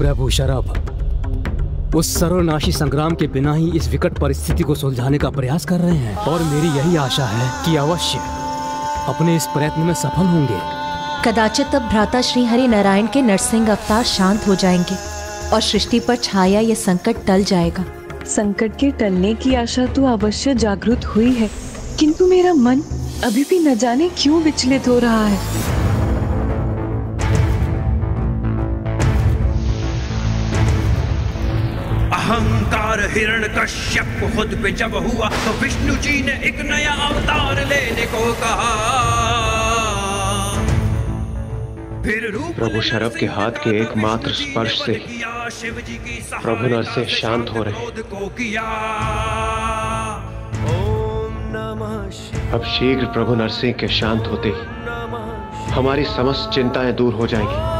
प्रभु शरभ उस सर्वनाशी संग्राम के बिना ही इस विकट परिस्थिति को सुलझाने का प्रयास कर रहे हैं और मेरी यही आशा है कि अवश्य अपने इस प्रयत्न में सफल होंगे। कदाचित अब भ्राता श्री हरि नारायण के नरसिंह अवतार शांत हो जाएंगे और सृष्टि पर छाया ये संकट टल जाएगा। संकट के टलने की आशा तो अवश्य जागृत हुई है, किंतु मेरा मन अभी भी न जाने क्यों विचलित हो रहा है। अहंकार हिरण्यकश्यप खुद पे जब हुआ तो विष्णु जी ने एक नया अवतार लेने को कहा। फिर प्रभु शरभ के हाथ के एकमात्र स्पर्श से प्रभु नरसिंह शांत हो रहे। अब शीघ्र प्रभु नरसिंह के शांत होते ही हमारी समस्त चिंताएं दूर हो जाएंगी।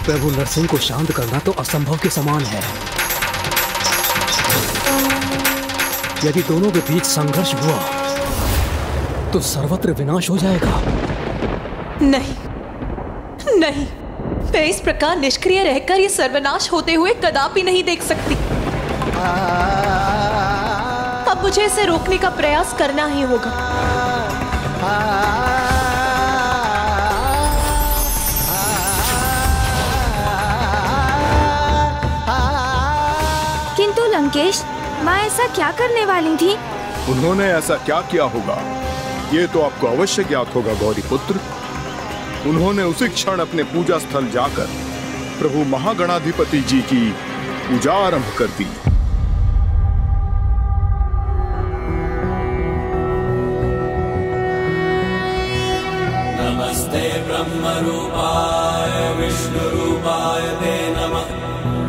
प्रभु नरसिंह को शांत करना तो असंभव के समान है। यदि दोनों के बीच संघर्ष हुआ तो सर्वत्र विनाश हो जाएगा। नहीं नहीं, मैं इस प्रकार निष्क्रिय रहकर ये सर्वनाश होते हुए कदापि नहीं देख सकती। अब मुझे इसे रोकने का प्रयास करना ही होगा। किंतु लंकेश, माँ ऐसा क्या करने वाली थी? उन्होंने ऐसा क्या किया होगा ये तो आपको अवश्य ज्ञात होगा गौरी पुत्र। उन्होंने उसी क्षण अपने पूजा स्थल जाकर प्रभु महागणाधिपति जी की पूजा आरंभ कर दी। नमस्ते ब्रह्म रूपाय विष्णु रूपाय ते नमः।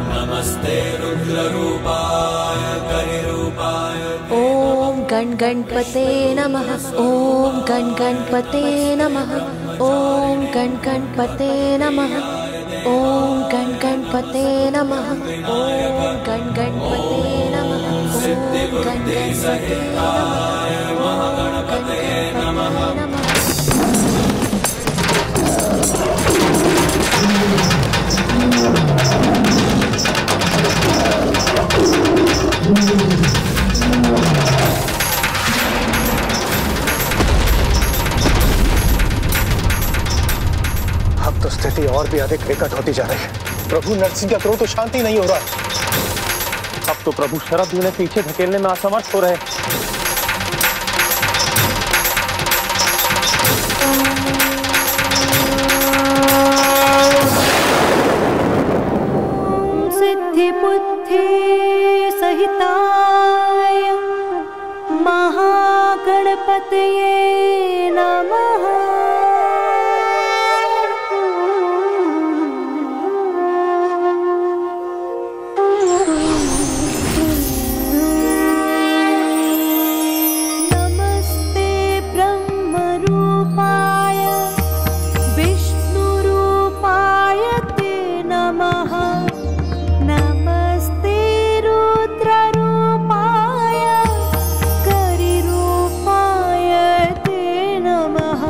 नमस्ते रुद्र रूपाय करि रूपाय। ओम गण गणपते नमः। ओम गण गणपते नमः। ओम गण गणपते नमः। ओम गण गणपते नमः। ओम गण गणपते नमः। ओम गण गणपते नमः। अब तो स्थिति और भी अधिक विकट होती जा रही है। प्रभु नरसिंह का क्रोध तो शांति नहीं हो रहा। अब तो प्रभु शरभ उन्हें पीछे धकेलने में असमर्थ हो रहे। सिद्धि बुद्धि सहिताय महागणपतये नमः। नमः।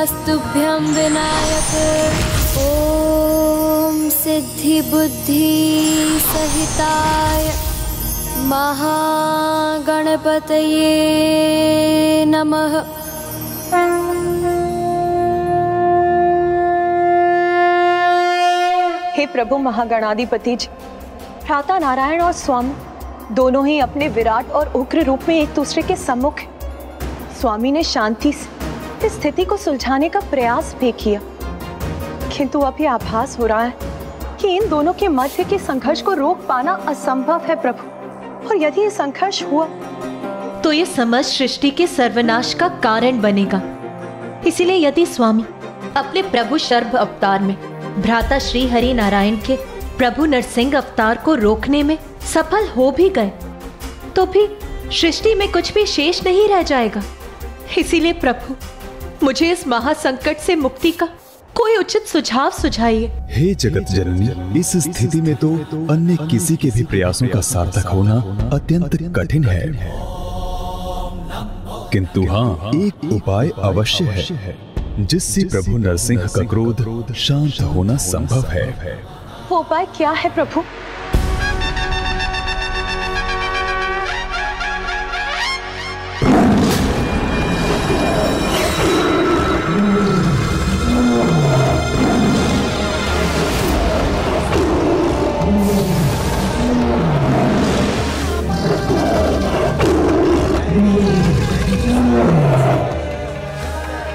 नमस्तुभ्यं विनायक। ओम सिद्धि बुद्धि सहिताय महागणपतये नमः। हे प्रभु महागणाधिपति जी, भ्राता नारायण और स्वामी दोनों ही अपने विराट और उग्र रूप में एक दूसरे के सम्मुख हैं। स्वामी ने शांति से इस स्थिति को सुलझाने का प्रयास भी किया, किंतु अब यह आभास हो रहा है कि इन दोनों के मध्य के संघर्ष को रोक पाना असंभव है प्रभु। और यदि ये संघर्ष हुआ तो ये समस्त सृष्टि के सर्वनाश का कारण बनेगा। इसीलिए यदि स्वामी अपने प्रभु शर्भ अवतार में भ्राता श्री हरि नारायण के प्रभु नरसिंह अवतार को रोकने में सफल हो भी गए तो भी सृष्टि में कुछ भी शेष नहीं रह जाएगा। इसीलिए प्रभु मुझे इस महासंकट से मुक्ति का कोई उचित सुझाव सुझाइए। हे जगत जननी, इस स्थिति में तो अन्य किसी के भी प्रयासों का सार्थक होना अत्यंत कठिन है, किंतु हाँ, एक उपाय अवश्य है जिससे प्रभु नरसिंह का क्रोध शांत होना संभव है। वो उपाय क्या है प्रभु?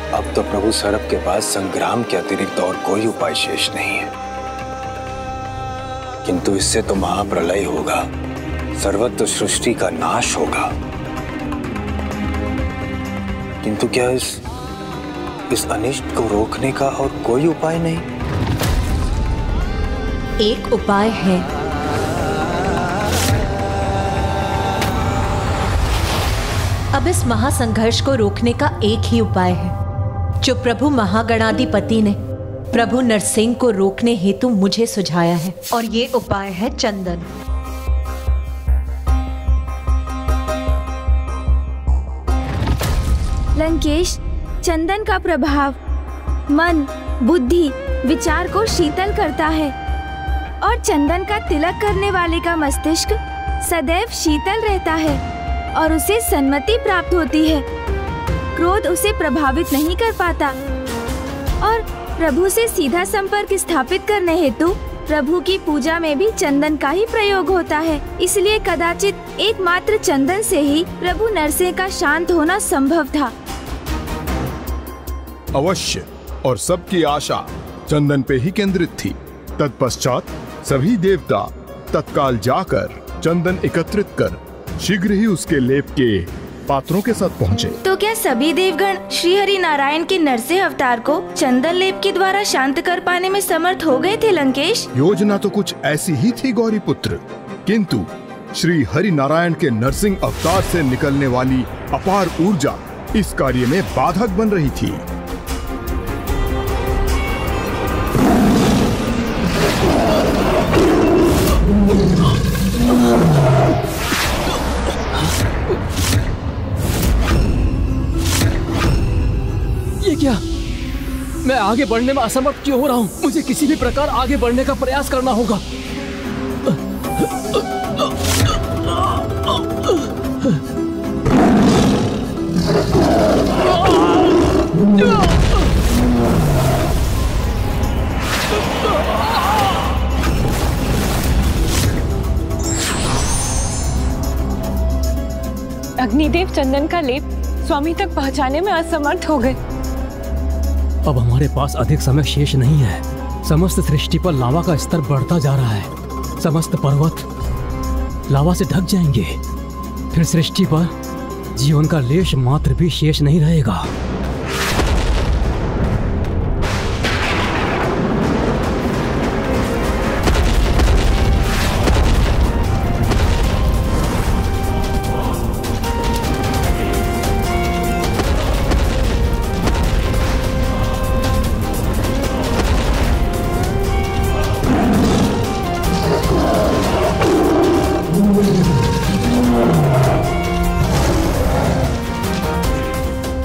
अब तो प्रभु सर्प के पास संग्राम के अतिरिक्त और कोई उपाय शेष नहीं है, किंतु इससे तो महाप्रलय होगा, सर्वत्र सृष्टि का नाश होगा। किंतु क्या इस अनिष्ट को रोकने का और कोई उपाय नहीं? एक उपाय है। अब इस महासंघर्ष को रोकने का एक ही उपाय है जो प्रभु महागणाधिपति ने प्रभु नरसिंह को रोकने हेतु मुझे सुझाया है, और ये उपाय है चंदन। लंकेश, चंदन का प्रभाव मन, बुद्धि, विचार को शीतल करता है और चंदन का तिलक करने वाले का मस्तिष्क सदैव शीतल रहता है और उसे सन्मति प्राप्त होती है। क्रोध उसे प्रभावित नहीं कर पाता और प्रभु से सीधा संपर्क स्थापित करने हेतु प्रभु की पूजा में भी चंदन का ही प्रयोग होता है। इसलिए कदाचित एकमात्र चंदन से ही प्रभु नरसिंह का शांत होना संभव था। अवश्य, और सबकी आशा चंदन पे ही केंद्रित थी। तत्पश्चात सभी देवता तत्काल जाकर चंदन एकत्रित कर शीघ्र ही उसके लेप के पात्रों के साथ पहुँचे। तो क्या सभी देवगण श्री हरि नारायण के नरसिंह अवतार को चंदन लेप के द्वारा शांत कर पाने में समर्थ हो गए थे लंकेश? योजना तो कुछ ऐसी ही थी गौरी पुत्र, किंतु श्री हरि नारायण के नरसिंह अवतार से निकलने वाली अपार ऊर्जा इस कार्य में बाधक बन रही थी। ये क्या? मैं आगे बढ़ने में असमर्थ क्यों हो रहा हूँ? मुझे किसी भी प्रकार आगे बढ़ने का प्रयास करना होगा। अग्निदेव चंदन का लेप स्वामी तक पहुंचाने में असमर्थ हो गए। अब हमारे पास अधिक समय शेष नहीं है। समस्त सृष्टि पर लावा का स्तर बढ़ता जा रहा है। समस्त पर्वत लावा से ढक जाएंगे। फिर सृष्टि पर जीवन का लेश मात्र भी शेष नहीं रहेगा।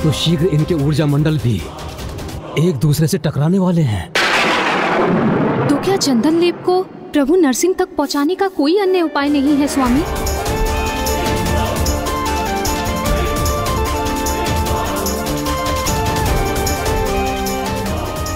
तो शीघ्र इनके ऊर्जा मंडल भी एक दूसरे से टकराने वाले हैं। तो क्या चंदन लेप को प्रभु नरसिंह तक पहुंचाने का कोई अन्य उपाय नहीं है स्वामी?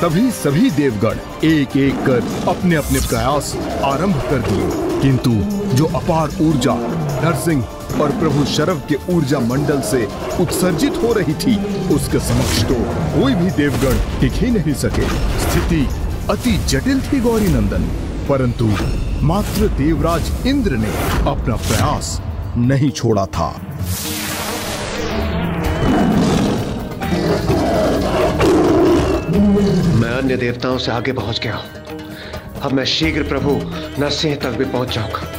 तभी सभी देवगण एक एक कर अपने अपने प्रयास आरंभ कर दिए, किंतु जो अपार ऊर्जा नरसिंह और प्रभु शरव के ऊर्जा मंडल से उत्सर्जित हो रही थी, उसके समक्ष तो कोई भी देवगण टिक ही नहीं सके। स्थिति अति जटिल थी गौरी नंदन, परंतु मात्र देवराज इंद्र ने अपना प्रयास नहीं छोड़ा था। मैं अन्य देवताओं से आगे पहुंच गया हूं। अब मैं शीघ्र प्रभु नरसिंह तक भी पहुंच जाऊंगा।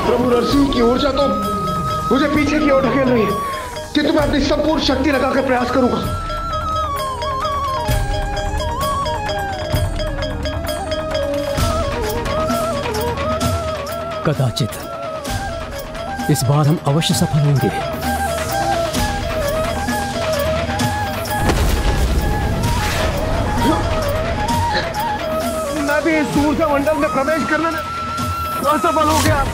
प्रभु नरसिंह की ऊर्जा तो मुझे पीछे की ओर ढकेल रही है, किंतु मैं अपनी संपूर्ण शक्ति लगाकर प्रयास करूंगा। कदाचित इस बार हम अवश्य सफल होंगे। मैं भी इस ऊर्जा मंडल में प्रवेश करने में असफल हो गया।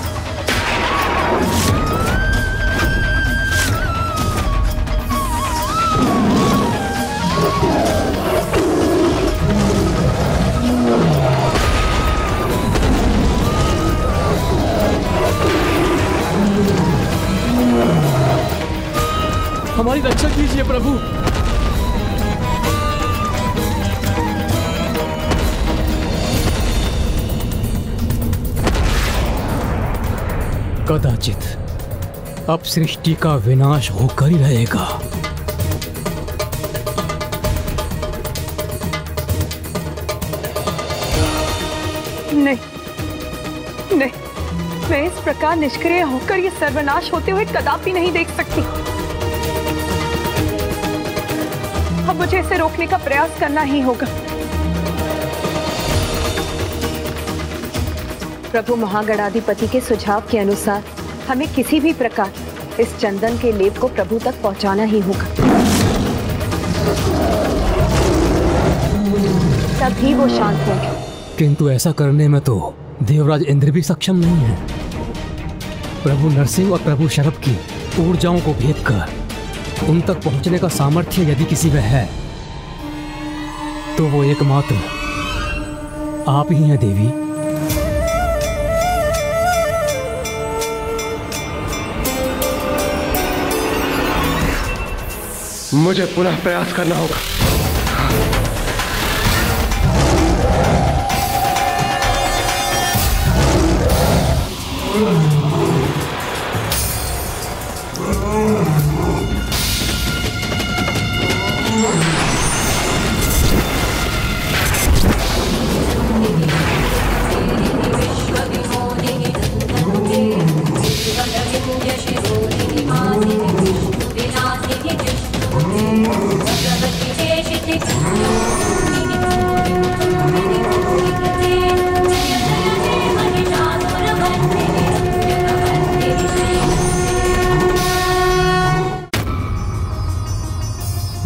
हमारी रक्षा कीजिए प्रभु। कदाचित अब सृष्टि का विनाश होकर ही रहेगा। नहीं नहीं, मैं इस प्रकार निष्क्रिय होकर ये सर्वनाश होते हुए कदापि नहीं देख सकती। अब मुझे इसे रोकने का प्रयास करना ही होगा। प्रभु महागणाधिपति के सुझाव के अनुसार हमें किसी भी प्रकार इस चंदन के लेप को प्रभु तक पहुंचाना ही होगा, तभी वो शांत होंगे। किंतु ऐसा करने में तो देवराज इंद्र भी सक्षम नहीं है। प्रभु नरसिंह और प्रभु शरभ की ऊर्जाओं को भेद कर उन तक पहुंचने का सामर्थ्य यदि किसी में है तो वो एकमात्र आप ही हैं देवी। मुझे पुनः प्रयास करना होगा।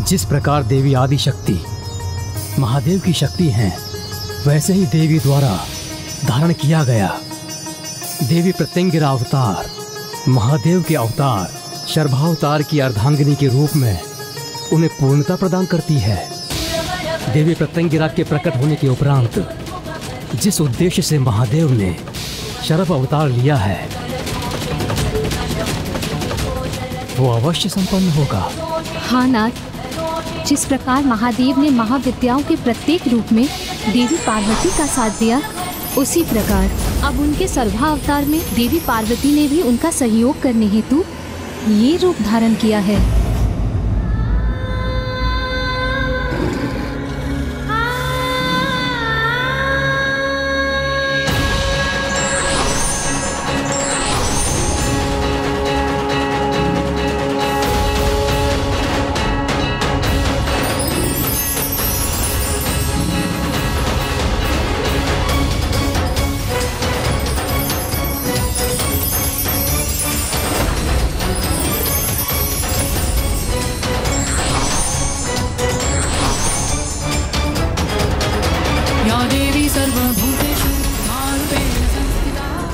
जिस प्रकार देवी आदि शक्ति महादेव की शक्ति हैं, वैसे ही देवी द्वारा धारण किया गया देवी प्रत्यंगिरा अवतार महादेव के अवतार शर्भावतार की अर्धांगिनी के रूप में उन्हें पूर्णता प्रदान करती है। देवी प्रत्यंगिरा के प्रकट होने के उपरांत जिस उद्देश्य से महादेव ने शरभ अवतार लिया है वो अवश्य संपन्न होगा। हाँ नाथ, जिस प्रकार महादेव ने महाविद्याओं के प्रत्येक रूप में देवी पार्वती का साथ दिया, उसी प्रकार अब उनके सर्वावतार में देवी पार्वती ने भी उनका सहयोग करने हेतु ये रूप धारण किया है।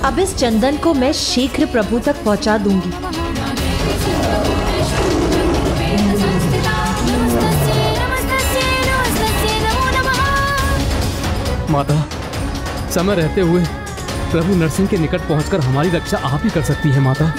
अब इस चंदन को मैं शीघ्र प्रभु तक पहुंचा दूंगी। माता, समय रहते हुए प्रभु नरसिंह के निकट पहुंचकर हमारी रक्षा आप ही कर सकती है माता।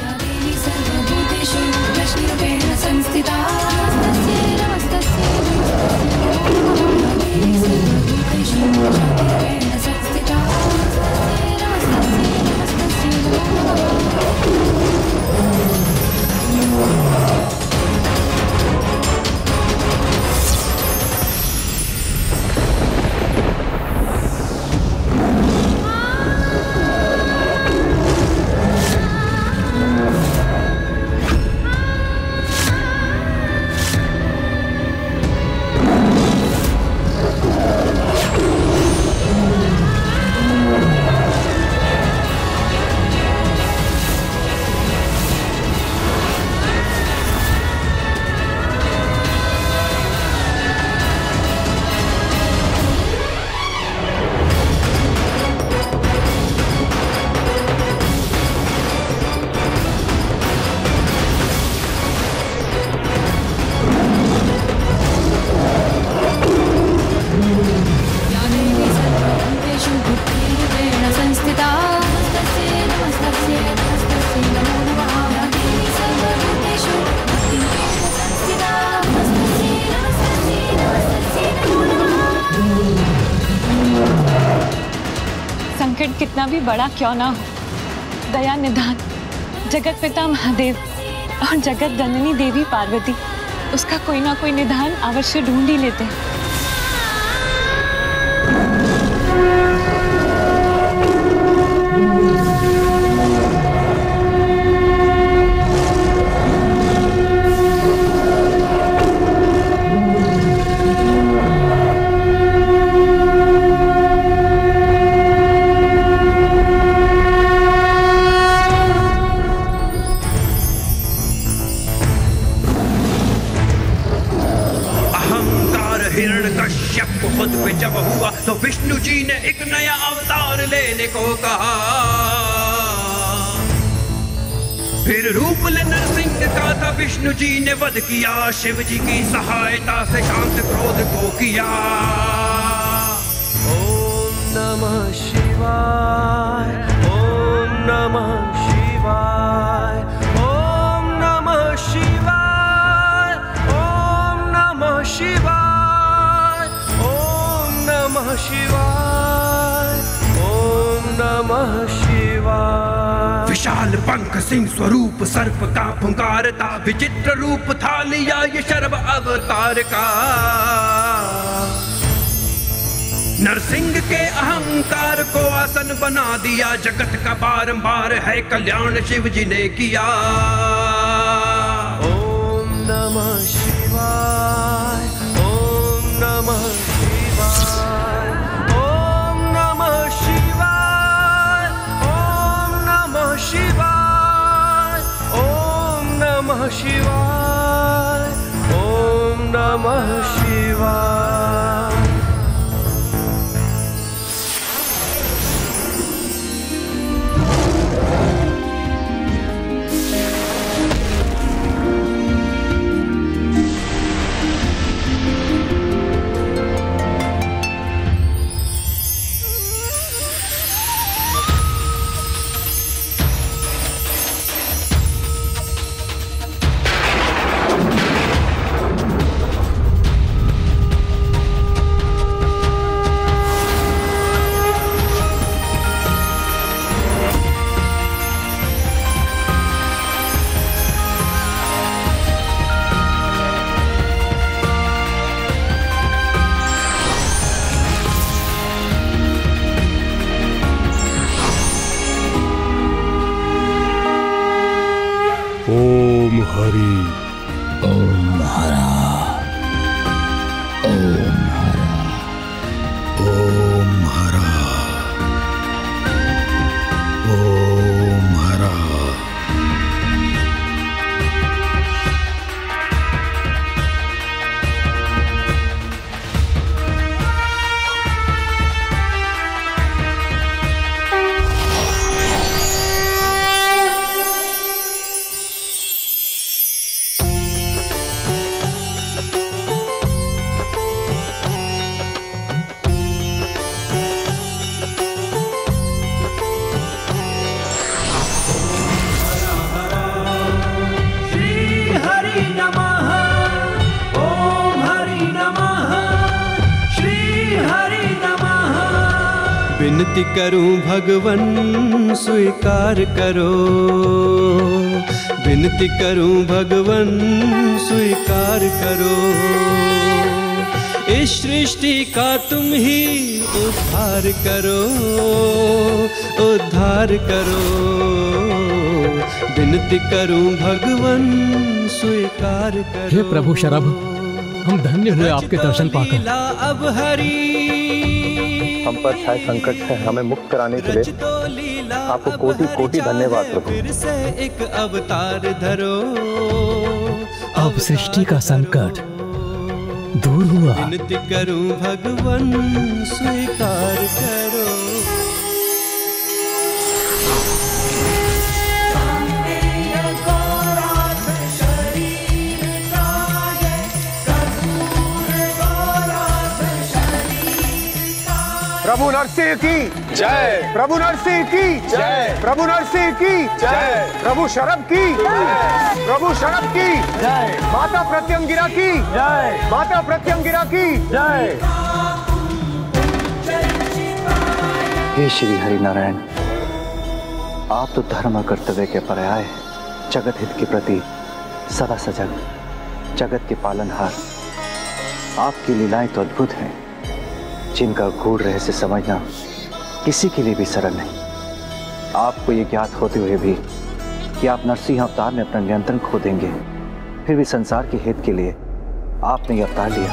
संकट कितना भी बड़ा क्यों ना हो, दया निधान जगत पिता महादेव और जगत जननी देवी पार्वती उसका कोई ना कोई निधान अवश्य ढूंढ ही लेते हैं। खुद पे जब हुआ तो विष्णु जी ने एक नया अवतार लेने को कहा। फिर रूप ले नरसिंह का था विष्णु जी ने वध किया, शिव जी की सहायता से शांत क्रोध को किया। ओम नमः शिवाय, ओम नमः शिवाय, ओम नमः शिवाय, ओम नमः शिवाय, शिवाय, ओम नमः शिवाय। विशाल पंख सिंह स्वरूप सर्प का पुकार था, विचित्र रूप था लिया ये शर्व अवतार का। नरसिंह के अहंकार को आसन बना दिया, जगत का बारंबार है कल्याण शिव जी ने किया। ओम नमः शिवाय, ओम नमः शिवाय, ओम नमः शिवाय, ओम नमः शिवाय, ओम नमः शिवाय, ओम नमः शिवाय। ओम हरि, ओम हरा, ओम हरा, ओम हरा, ओम हरा। विनती करूं भगवन स्वीकार करो, विनती करूं भगवन स्वीकार करो। इस सृष्टि का तुम ही उद्धार करो, उद्धार करो। विनती करूं भगवन स्वीकार करो। हे प्रभु शरभ, हम धन्य हुए आपके दर्शन पाकर। अब हरी हम पर छाए संकट से हमें मुक्त कराने के लिए आपको कोटि कोटि धन्यवाद प्रभु। फिर से एक अवतार धरो। अब सृष्टि का संकट दूर हुआ। विनती करूं भगवन स्वीकार करो। प्रभु नरसिंह की जय, प्रभु नरसिंह की जय, प्रभु नरसिंह की जय, प्रभु शरभ की जय, प्रभु शरभ की जय, माता प्रत्यंगिरा की जय, माता प्रत्यंगिरा की जय। हे श्री हरि नारायण, आप तो धर्म और कर्तव्य के पर्याय हैं, जगत हित के प्रति सदा सजग, जगत के पालनहार। आपकी लीलाएं तो अद्भुत हैं, जिनका गूढ़ रहस्य समझना किसी के लिए भी सरल नहीं। आपको ये ज्ञात होते हुए भी कि आप नरसिंह अवतार में अपना नियंत्रण खो देंगे, फिर भी संसार के हित के लिए आपने ये अवतार लिया।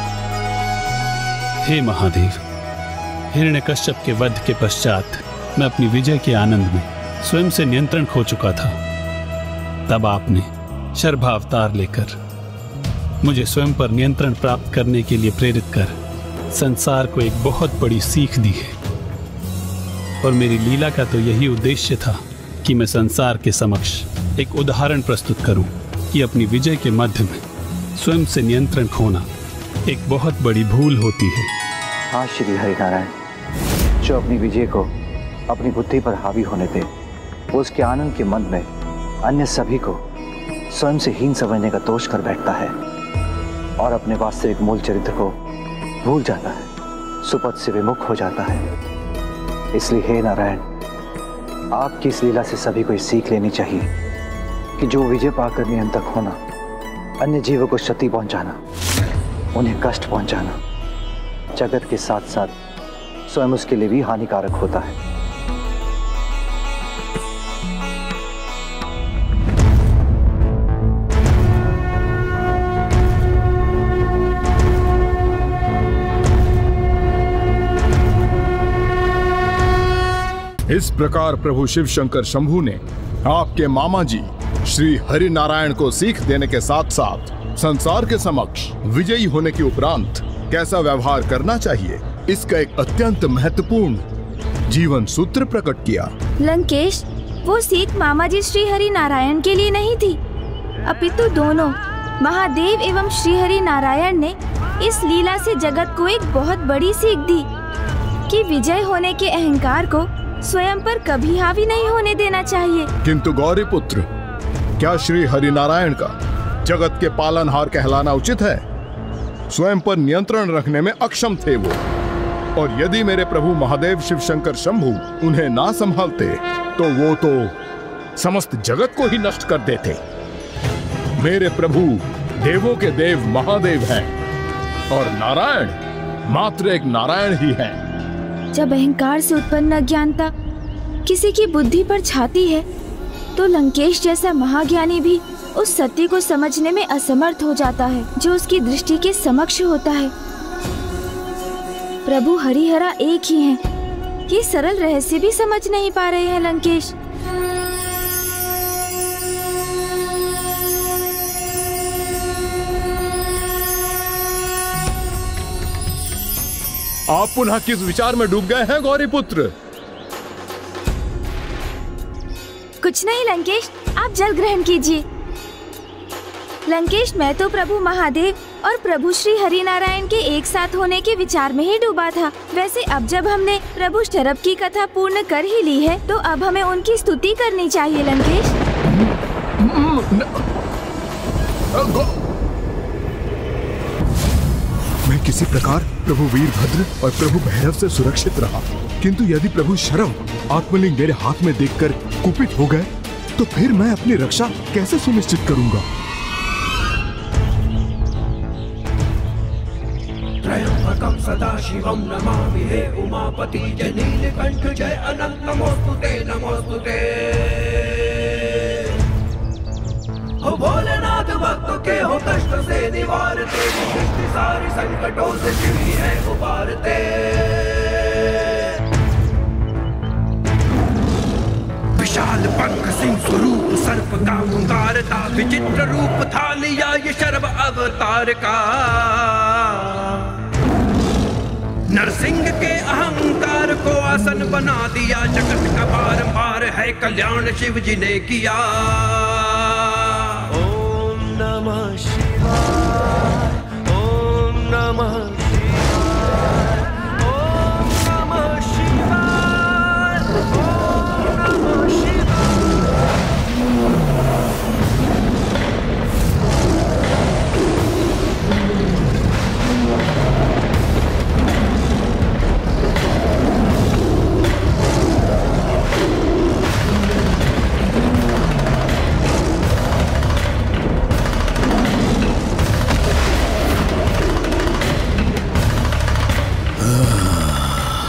हे महादेव, हिरण्यकश्यप के वध के पश्चात मैं अपनी विजय के आनंद में स्वयं से नियंत्रण खो चुका था। तब आपने शर्भावतार लेकर मुझे स्वयं पर नियंत्रण प्राप्त करने के लिए प्रेरित कर संसार को एक बहुत बड़ी सीख दी है। और मेरी लीला का तो यही उद्देश्य था कि मैं संसार के समक्ष एक उदाहरण प्रस्तुत करूं कि अपनी विजय के मध्य में स्वयं से नियंत्रण खोना एक बहुत बड़ी भूल होती है। हाँ श्री हरिनारायण, जो अपनी विजय को अपनी बुद्धि पर हावी होने दे, वो उसके आनंद के मन में अन्य सभी को स्वयं से हीन समझने का दोष कर बैठता है और अपने वास्तविक मूल चरित्र को भूल जाता है, सुपथ से विमुख हो जाता है। इसलिए हे नारायण, आपकी इस लीला से सभी को सीख लेनी चाहिए कि जो विजय पाकर नियंत्रक होना, अन्य जीवों को क्षति पहुंचाना, उन्हें कष्ट पहुंचाना, जगत के साथ साथ स्वयं उसके लिए भी हानिकारक होता है। इस प्रकार प्रभु शिव शंकर शंभू ने आपके मामा जी श्री हरि नारायण को सीख देने के साथ साथ संसार के समक्ष विजयी होने के उपरांत कैसा व्यवहार करना चाहिए, इसका एक अत्यंत महत्वपूर्ण जीवन सूत्र प्रकट किया। लंकेश, वो सीख मामा जी श्री हरि नारायण के लिए नहीं थी, अपितु दोनों महादेव एवं श्री हरि नारायण ने इस लीला से जगत को एक बहुत बड़ी सीख दी कि विजय होने के अहंकार को स्वयं पर कभी हावी नहीं होने देना चाहिए। किंतु गौरी पुत्र, क्या श्री हरि नारायण का जगत के पालनहार कहलाना उचित है? स्वयं पर नियंत्रण रखने में अक्षम थे वो, और यदि मेरे प्रभु महादेव शिव शंकर शंभू उन्हें ना संभालते तो वो तो समस्त जगत को ही नष्ट कर देते। मेरे प्रभु देवों के देव महादेव हैं और नारायण मात्र एक नारायण ही है। जब अहंकार से उत्पन्न अज्ञानता किसी की बुद्धि पर छाती है, तो लंकेश जैसा महाज्ञानी भी उस सत्य को समझने में असमर्थ हो जाता है जो उसकी दृष्टि के समक्ष होता है। प्रभु हरिहरा एक ही हैं। ये सरल रहस्य भी समझ नहीं पा रहे हैं लंकेश। आप पुनः किस विचार में डूब गए हैं गौरी पुत्र? कुछ नहीं लंकेश, आप जल ग्रहण कीजिए। लंकेश, मैं तो प्रभु महादेव और प्रभु श्री हरि नारायण के एक साथ होने के विचार में ही डूबा था। वैसे अब जब हमने प्रभु शरभ की कथा पूर्ण कर ही ली है, तो अब हमें उनकी स्तुति करनी चाहिए लंकेश। मैं किसी प्रकार प्रभु वीरभद्र और प्रभु भैरव से सुरक्षित रहा, किंतु यदि प्रभु शरम आत्मलिंग मेरे हाथ में देखकर कुपित हो गए तो फिर मैं अपनी रक्षा कैसे सुनिश्चित करूंगा? त्रयंबकं सदाशिवं नमामि हे उमापति जय नीलकंठ जय अनंत नमोस्तुते नमोस्तुते। हो भोलेनाथ भक्तों के हो कष्ट से निवारते, सृष्टि सारी संकटों से शिव ही है उबारते। विशाल पंख सिंह स्वरूप सर्प का पुकार था, विचित्र रूप था लिया ये शर्व अवतार का। नरसिंह के अहंकार को आसन बना दिया, जगत का बारंबार है कल्याण शिव जी ने किया। ओम नमः शिवाय, ओम नमः शिवाय, ओम नमः शिवाय, ओम नमः शिवाय।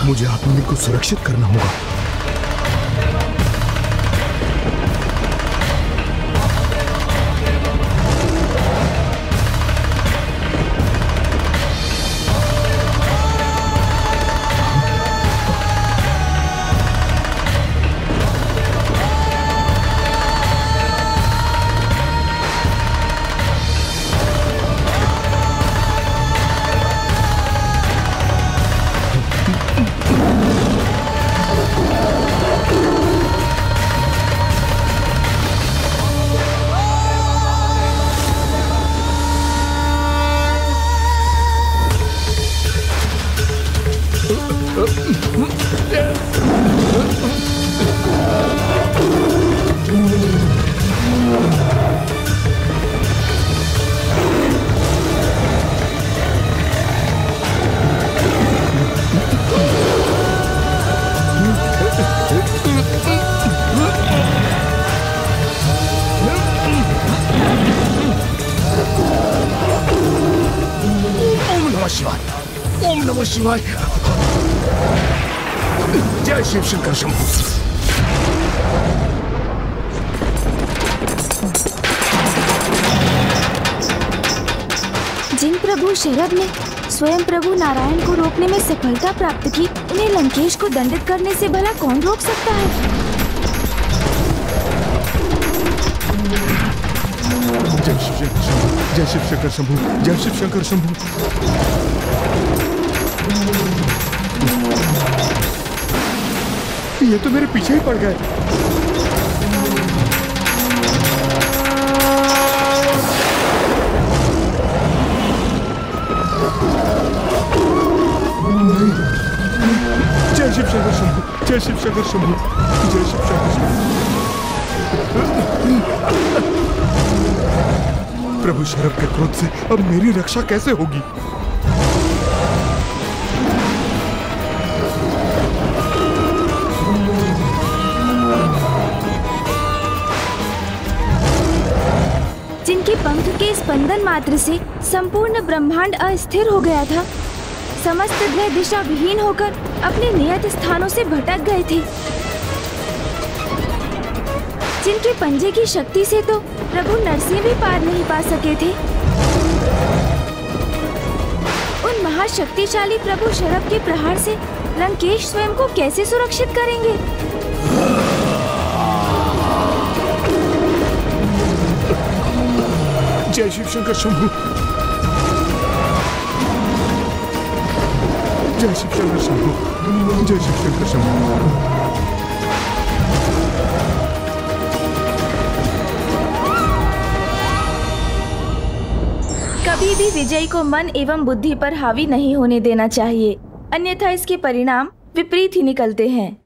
मुझे आत्मलिंग को सुरक्षित करना होगा। ओम नमः शिवाय। जय शिव शंकर शंभू। जिन प्रभु शरभ ने स्वयं प्रभु नारायण को रोकने में सफलता प्राप्त की, उन्हें लंकेश को दंडित करने से भला कौन रोक सकता है? जय शिव शंकर शंभू, जय शिव शंकर शंभू, जय शिव शंकर शंभू। ये तो मेरे पीछे ही पड़ गए। जय शिव शंकर शंभू, जय शिव शंकर शंभू, जय शिव शंकर शंभू। प्रभु शरभ के क्रोध से अब मेरी रक्षा कैसे होगी? जिनके पंख के स्पंदन मात्र से संपूर्ण ब्रह्मांड अस्थिर हो गया था, समस्त ग्रह दिशा विहीन होकर अपने नियत स्थानों से भटक गए थे, जिनके पंजे की शक्ति से तो प्रभु नरसिंह भी पार नहीं पा सके थे, उन महाशक्तिशाली प्रभु शरभ के प्रहार से लंकेश स्वयं को कैसे सुरक्षित करेंगे? जय शिव शंकर शंभू, जय शिव शंकर शंभू, जय शिव शंकर शंभू। कभी भी विजयी को मन एवं बुद्धि पर हावी नहीं होने देना चाहिए, अन्यथा इसके परिणाम विपरीत ही निकलते हैं।